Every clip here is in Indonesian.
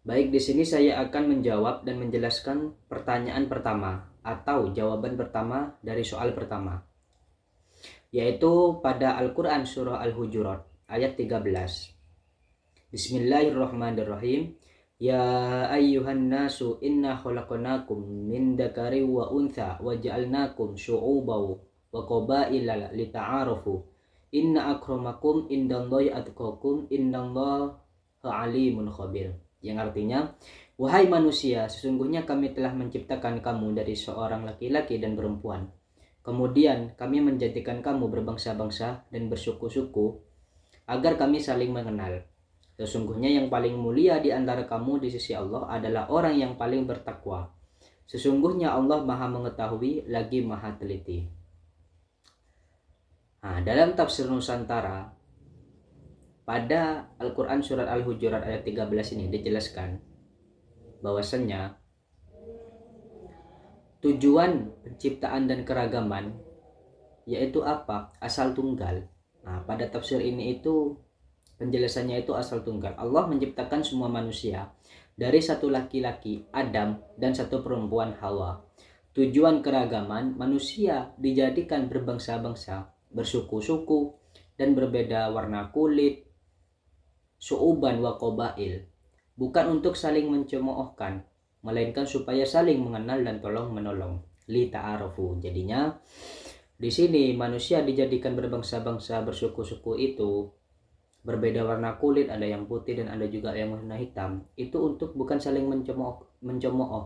Baik, di sini saya akan menjawab dan menjelaskan pertanyaan pertama atau jawaban pertama dari soal pertama, yaitu pada Al-Quran Surah Al-Hujurat ayat 13. Bismillahirrahmanirrahim. Ya ayyuhan nasu inna khalaqnakum min dzakari wa untha wa ja'alnakum syu'uban wa qabaila lita'arafu. Inna akramakum indallahi atqakum innallaha alimun khabir. Yang artinya, wahai manusia, sesungguhnya kami telah menciptakan kamu dari seorang laki-laki dan perempuan. Kemudian kami menjadikan kamu berbangsa-bangsa dan bersuku-suku agar kami saling mengenal. Sesungguhnya yang paling mulia di antara kamu di sisi Allah adalah orang yang paling bertakwa. Sesungguhnya Allah Maha mengetahui lagi Maha teliti. Nah, dalam tafsir Nusantara pada Al-Quran Surat Al-Hujurat ayat 13 ini dijelaskan bahwasannya tujuan penciptaan dan keragaman yaitu apa? Asal tunggal. Nah, pada tafsir ini itu penjelasannya itu asal tunggal. Allah menciptakan semua manusia dari satu laki-laki Adam dan satu perempuan Hawa. Tujuan keragaman manusia dijadikan berbangsa-bangsa, bersuku-suku, dan berbeda warna kulit, su'uban wa qabail, bukan untuk saling mencemoohkan, melainkan supaya saling mengenal dan tolong menolong. Li ta'arufu. Jadinya di sini manusia dijadikan berbangsa-bangsa, bersuku-suku itu berbeda warna kulit, ada yang putih dan ada juga yang warna hitam. Itu untuk bukan saling mencemooh,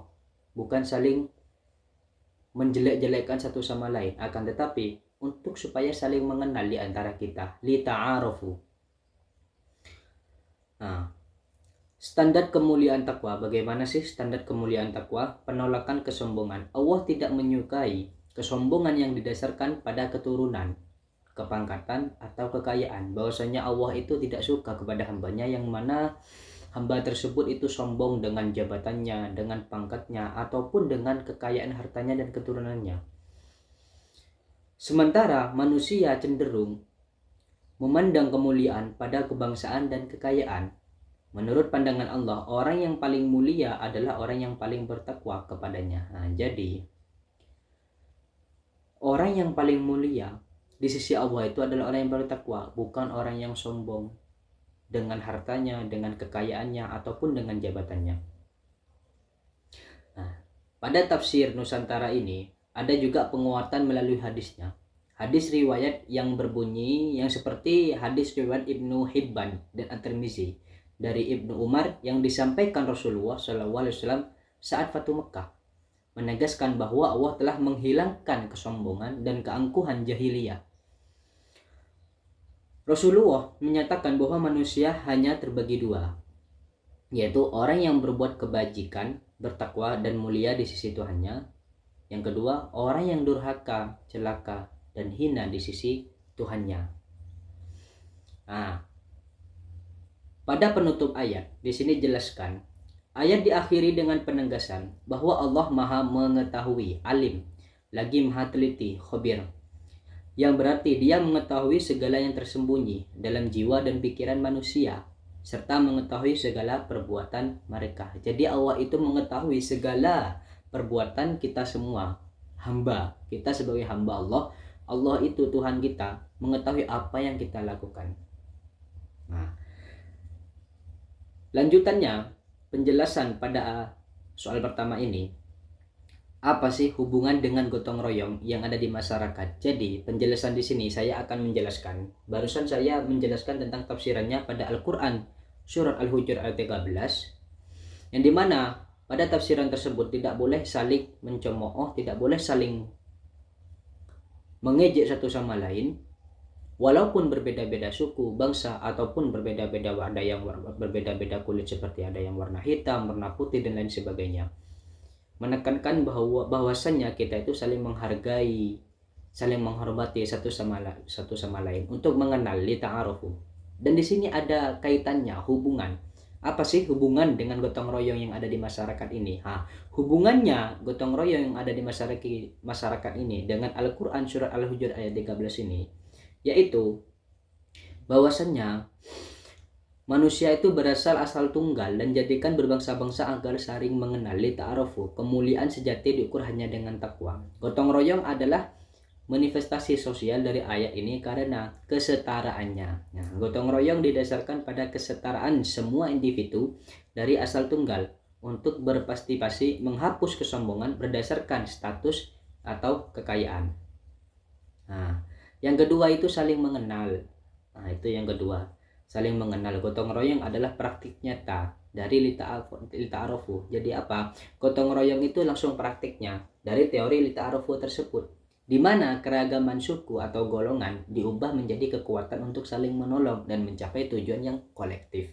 bukan saling menjelek-jelekkan satu sama lain, akan tetapi untuk supaya saling mengenal di antara kita. Li ta'arufu. Nah, standar kemuliaan takwa, bagaimana sih standar kemuliaan takwa? Penolakan kesombongan. Allah tidak menyukai kesombongan yang didasarkan pada keturunan, kepangkatan, atau kekayaan. Bahwasanya Allah itu tidak suka kepada hambanya yang mana hamba tersebut itu sombong dengan jabatannya, dengan pangkatnya, ataupun dengan kekayaan hartanya dan keturunannya. Sementara manusia cenderung memandang kemuliaan pada kebangsaan dan kekayaan. Menurut pandangan Allah, orang yang paling mulia adalah orang yang paling bertakwa kepadanya. Nah, jadi orang yang paling mulia di sisi Allah itu adalah orang yang bertakwa, bukan orang yang sombong dengan hartanya, dengan kekayaannya, ataupun dengan jabatannya. Nah, pada tafsir Nusantara ini ada juga penguatan melalui hadisnya. Hadis riwayat yang berbunyi yang seperti hadis riwayat Ibnu Hibban dan At-Tirmizi dari Ibnu Umar yang disampaikan Rasulullah SAW saat Fatu Mekah, menegaskan bahwa Allah telah menghilangkan kesombongan dan keangkuhan jahiliyah. Rasulullah menyatakan bahwa manusia hanya terbagi dua, yaitu orang yang berbuat kebajikan, bertakwa dan mulia di sisi Tuhannya. Yang kedua, orang yang durhaka, celaka dan hina di sisi Tuhannya. Nah, pada penutup ayat di sini jelaskan, ayat diakhiri dengan penegasan bahwa Allah Maha mengetahui, alim, lagi Maha teliti, khabir, yang berarti Dia mengetahui segala yang tersembunyi dalam jiwa dan pikiran manusia serta mengetahui segala perbuatan mereka. Jadi Allah itu mengetahui segala perbuatan kita semua, hamba. Kita sebagai hamba Allah, Allah itu Tuhan kita mengetahui apa yang kita lakukan. Nah, lanjutannya penjelasan pada soal pertama ini, apa sih hubungan dengan gotong royong yang ada di masyarakat? Jadi penjelasan di sini saya akan menjelaskan. Barusan saya menjelaskan tentang tafsirannya pada Al-Quran Surat Al-Hujurat ayat 13, yang dimana pada tafsiran tersebut tidak boleh saling mencemooh, tidak boleh saling mengejek satu sama lain, walaupun berbeda-beda suku, bangsa, ataupun berbeda-beda ada yang berbeda-beda kulit seperti ada yang warna hitam, warna putih dan lain sebagainya. Menekankan bahwasannya kita itu saling menghargai, saling menghormati satu sama lain untuk mengenal, li ta'arufu. Dan di sini ada kaitannya, hubungan. Apa sih hubungan dengan gotong royong yang ada di masyarakat ini? Hubungannya gotong royong yang ada di masyarakat ini dengan Al-Quran Surat Al-Hujurat ayat 13 ini, yaitu bahwasannya Manusia itu berasal asal tunggal dan jadikan berbangsa-bangsa agar saling mengenal. Ta'arufu, kemuliaan sejati diukur hanya dengan takwa. Gotong royong adalah manifestasi sosial dari ayat ini karena kesetaraannya. Nah, gotong royong didasarkan pada kesetaraan semua individu dari asal tunggal untuk berpasti-pasti menghapus kesombongan berdasarkan status atau kekayaan. Nah, yang kedua itu saling mengenal. Nah, itu yang kedua. Saling mengenal. Gotong royong adalah praktik nyata dari lita'arufu. Jadi apa? Gotong royong itu langsung praktiknya dari teori lita'arufu tersebut, di mana keragaman suku atau golongan diubah menjadi kekuatan untuk saling menolong dan mencapai tujuan yang kolektif.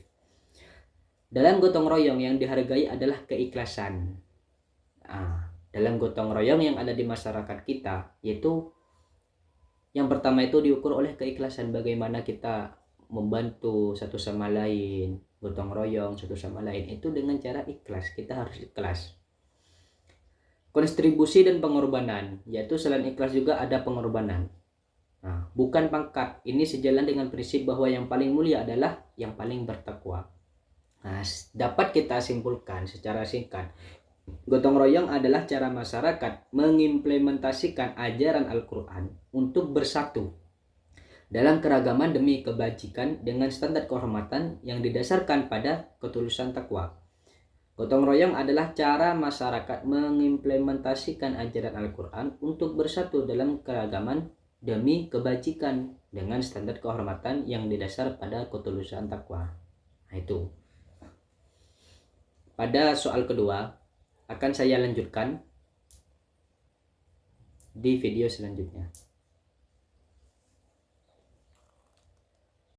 Dalam gotong royong yang dihargai adalah keikhlasan. Dalam gotong royong yang ada di masyarakat kita, yaitu yang pertama itu diukur oleh keikhlasan, bagaimana kita membantu satu sama lain, gotong royong satu sama lain itu dengan cara ikhlas. Kita harus ikhlas. Kontribusi dan pengorbanan, yaitu selain ikhlas juga ada pengorbanan. Nah, bukan pangkat. Ini sejalan dengan prinsip bahwa yang paling mulia adalah yang paling bertakwa. Nah, dapat kita simpulkan secara singkat, gotong royong adalah cara masyarakat mengimplementasikan ajaran Al-Quran untuk bersatu dalam keragaman demi kebajikan dengan standar kehormatan yang didasarkan pada ketulusan takwa. Gotong royong adalah cara masyarakat mengimplementasikan ajaran Al-Quran untuk bersatu dalam keragaman demi kebajikan dengan standar kehormatan yang didasar pada ketulusan takwa. Nah, itu. Pada soal kedua akan saya lanjutkan di video selanjutnya.